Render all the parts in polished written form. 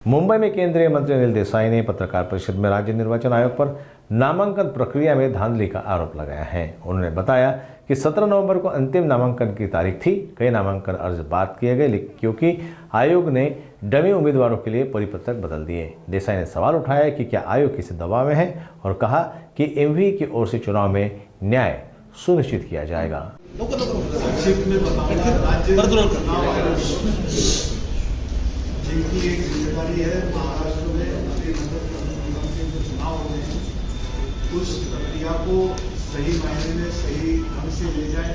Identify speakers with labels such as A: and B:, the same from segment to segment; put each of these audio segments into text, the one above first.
A: मुंबई में केंद्रीय मंत्री अनिल देसाई ने पत्रकार परिषद में राज्य निर्वाचन आयोग पर नामांकन प्रक्रिया में धांधली का आरोप लगाया है। उन्होंने बताया कि 17 नवंबर को अंतिम नामांकन की तारीख थी। कई नामांकन अर्ज बाद किए गए क्योंकि आयोग ने डमी उम्मीदवारों के लिए परिपत्रक बदल दिए। देसाई ने सवाल उठाया कि क्या आयोग किसी दबाव में है और कहा कि एमवी की ओर से चुनाव में न्याय सुनिश्चित किया जाएगा।
B: जिनकी एक जिम्मेदारी है महाराष्ट्र में अपने नगर निगम के जो चुनाव होने हैं उस प्रक्रिया को सही मायने में सही ढंग से ले जाए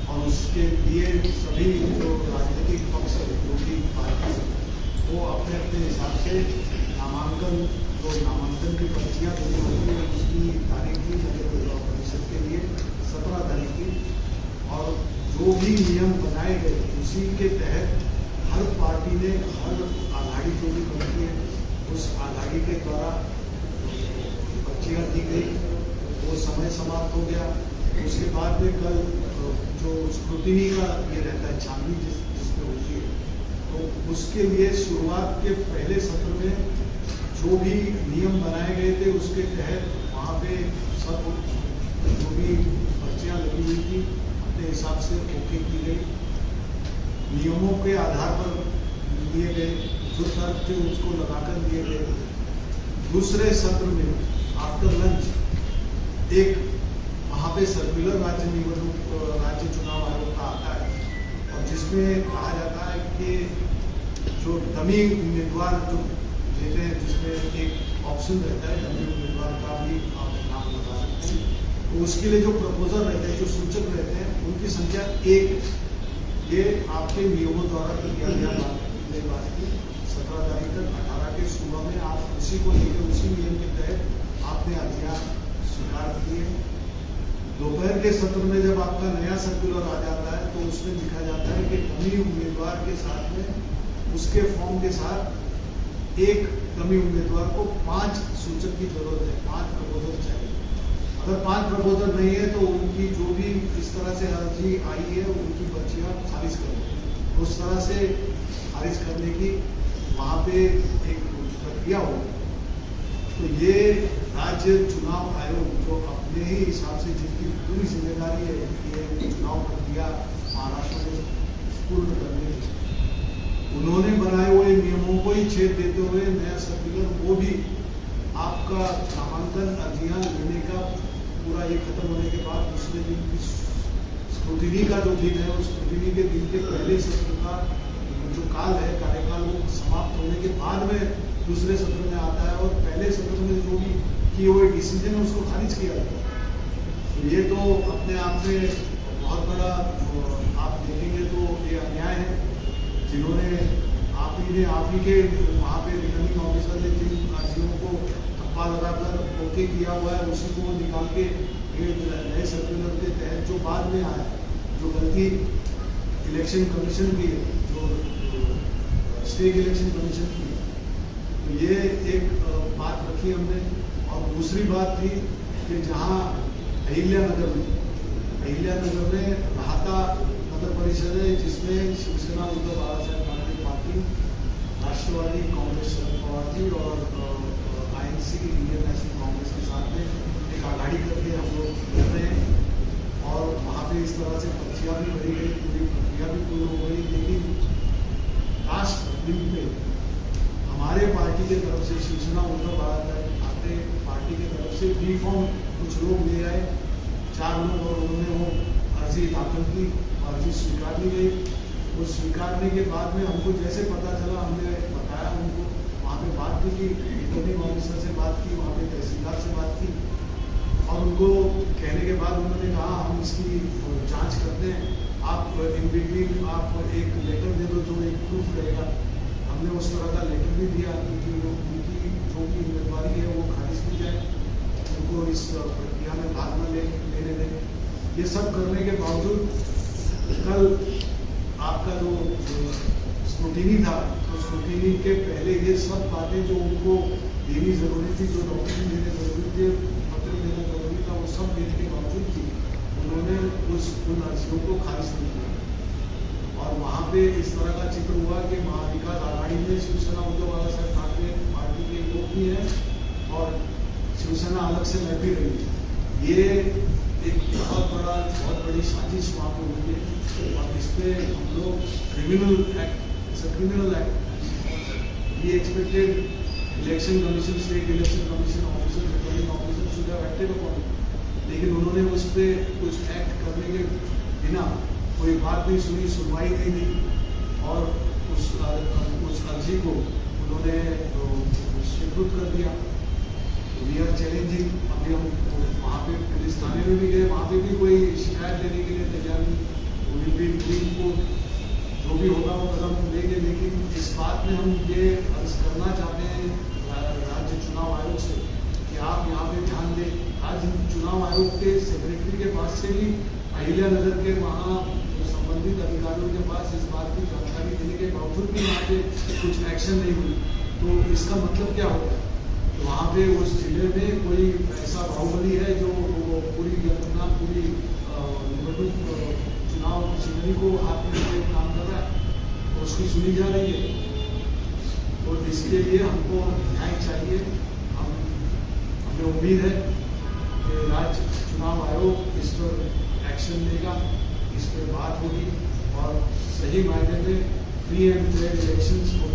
B: और उसके लिए सभी जो राजनीतिक पक्ष जो भी पार्टी वो अपने अपने हिसाब से नामांकन की पर्चियाँ देनी होती है उसकी तारीख की नगर परिषद के लिए 17 तारीख की और जो भी नियम बनाए गए उसी के तहत हर पार्टी ने हर आघाड़ी जो भी बनती है उस आघाड़ी के द्वारा पर्चियाँ दी गई, वो समय समाप्त हो गया। उसके बाद में कल जो स्क्रूटिनी का ये रहता है छानबीन जिसमें होती है तो उसके लिए शुरुआत के पहले सत्र में जो भी नियम बनाए गए थे उसके तहत वहाँ पे सब जो भी पर्चियाँ लगी हुई थी अपने हिसाब से ओके की गई, नियमों के आधार पर दिए गए जो तर्क थे उसको लगाकर दिए गए। दूसरे सत्र में आफ्टर लंच एक वहाँ पे सर्कुलर राज्य चुनाव आयोग का आता है और जिसमें कहा जाता है कि जो डमी उम्मीदवार जो देते हैं जिसमें एक ऑप्शन रहता है डमी उम्मीदवार का भी आप नाम लगा सकते हैं, तो उसके लिए जो प्रपोजल रहते हैं जो सूचक रहते हैं उनकी संख्या 1 ये आपके नियमों द्वारा किया गया बात की 17 तारीख तक 18 के सुबह में आप उसी को लेकर उसी नियम के तहत आपने अर्जियां स्वीकार की है। दोपहर के सत्र में जब आपका नया सर्कुलर आ जाता है तो उसमें लिखा जाता है कि डमी उम्मीदवार के साथ में उसके फॉर्म के साथ एक डमी उम्मीदवार को 5 सूचक की जरूरत है, 5 प्रपोजल चाहिए। अगर 5 प्रपोजल नहीं है तो उनकी जो भी इस तरह से अर्जी आई है उनकी पर्चियाँ खारिज कर दो। उस तरह से खारिज करने की वहाँ पे एक प्रक्रिया होगी। तो ये राज्य चुनाव आयोग जो अपने ही हिसाब से जिनकी पूरी जिम्मेदारी है ये चुनाव प्रक्रिया महाराष्ट्र में पूर्ण करने की, उन्होंने बनाए हुए नियमों को ही छेद देते हुए नया सर्कुलर वो भी आपका नामांकन अर्जियाँ लेने का पूरा ये खत्म होने के बाद दूसरे दिन की स्क्रूटिनी का जो दिन है उस स्क्रूटिनी के दिन के पहले सत्र का जो काल है कार्यकाल वो समाप्त होने के बाद में दूसरे सत्र में आता है और पहले सत्र में जो भी किए हुए डिसीजन है उसको खारिज किया जाता है। तो ये तो अपने आप में बहुत बड़ा आप देखेंगे तो ये अन्याय है जिन्होंने आप ही के वहाँ पे रिटर्निंग ऑफिसर ने जिन अर्जियों को ठप्पा लगाकर ओके किया हुआ है उसी को निकाल के नए सर्कुलर के तहत जो बाद में आया जो गलती इलेक्शन कमीशन की जो स्टेट इलेक्शन कमीशन की, तो ये एक बात रखी हमने। और दूसरी बात थी कि जहाँ अहिल्यानगर में राहता नगर परिषद है जिसमें शिवसेना उद्धव बाला साहेब ठाकरे पार्टी, राष्ट्रवादी कांग्रेस शरद पवार जी और INC इंडियन नेशनल कांग्रेस के साथ में एक आघाड़ी करके हम लोग कर रहे हैं और वहाँ पे इस तरह से पर्चियाँ भी भरी गई, पूरी प्रक्रिया भी पूरी हो गई। लेकिन लास्ट दिन पे हमारे पार्टी के तरफ से शिवसेना उद्धव बाला साहेब ठाकरे पार्टी के तरफ से बी फॉर्म कुछ लोग ले आए 4 लोग और उन्होंने वो अर्जी दाखिल की, अर्जी स्वीकार ली गई। वो स्वीकारने के बाद में हमको जैसे पता चला हमने बताया उनको, वहाँ पे बात की कि रिटर्निंग ऑफिसर से बात की, वहाँ पे तहसीलदार से बात की और उनको कहने के बाद उन्होंने कहा हम इसकी जांच करते हैं, आप इन बिटवीन आप एक लेटर दे दो जो एक प्रूफ रहेगा। हमने उस तरह का लेटर भी दिया कि उनकी जो भी उम्मीदवारी है वो खारिज की जाए, उनको इस प्रक्रिया में भाग न लेने दें। ये सब करने के बावजूद कल आपका जो स्क्रूटिनी था तो स्क्रूटिनी के पहले ये सब बातें जो उनको देनी जरूरी थी, जो डॉक्यूमेंट देने जरूरी थे, पत्र देना जरूरी था, वो सब देने के बावजूद भी उन्होंने उन अर्जियों को खारिज नहीं किया और वहाँ पे इस तरह का चित्र हुआ कि महाविकास आघाड़ी में शिवसेना उद्धव बाळासाहेब ठाकरे पार्टी के लोग भी हैं और शिवसेना अलग से लड़ भी रही है। ये एक बहुत बड़ी साजिश वहाँ पे हुई है और इस पे हम लोग criminal act we expected election commission, state election commission officers, returning officers should have acted upon it. लेकिन उन्होंने उस पर कुछ एक्ट करने के बिना कोई बात नहीं सुनी, सुनवाई नहीं दी और उस अर्जी को उन्होंने स्वीकृत कर दिया। We are challenging. अभी हम वहाँ पे पुलिस थाने में भी गए, वहाँ पे भी कोई शिकायत देने के लिए तैयार नहीं। विल बी इन कोर्ट, जो भी होगा वो कदम हम लेंगे। लेकिन इस बात में हम ये अर्ज करना चाहते हैं राज्य चुनाव आयोग से कि आप यहाँ पे ध्यान दें। आज चुनाव आयोग के सेक्रेटरी के पास से भी अहिल्यानगर के वहाँ संबंधित अधिकारियों के पास इस बात की जानकारी देने के बावजूद भी वहाँ पे कुछ एक्शन नहीं हुई। तो इसका मतलब क्या होगा? तो वहाँ पे उस जिले में कोई ऐसा बाहुबली है जो पूरी अपना पूरी चुनाव मशीनरी को हाथ में लेकर काम कर रहा है, तो उसकी सुनी जा रही है। तो इसके लिए हमको न्याय चाहिए। हमें उम्मीद है कि राज्य चुनाव आयोग इस पर एक्शन लेगा, इस पर बात होगी और सही मायने में फ्री एंड फेयर इलेक्शंस को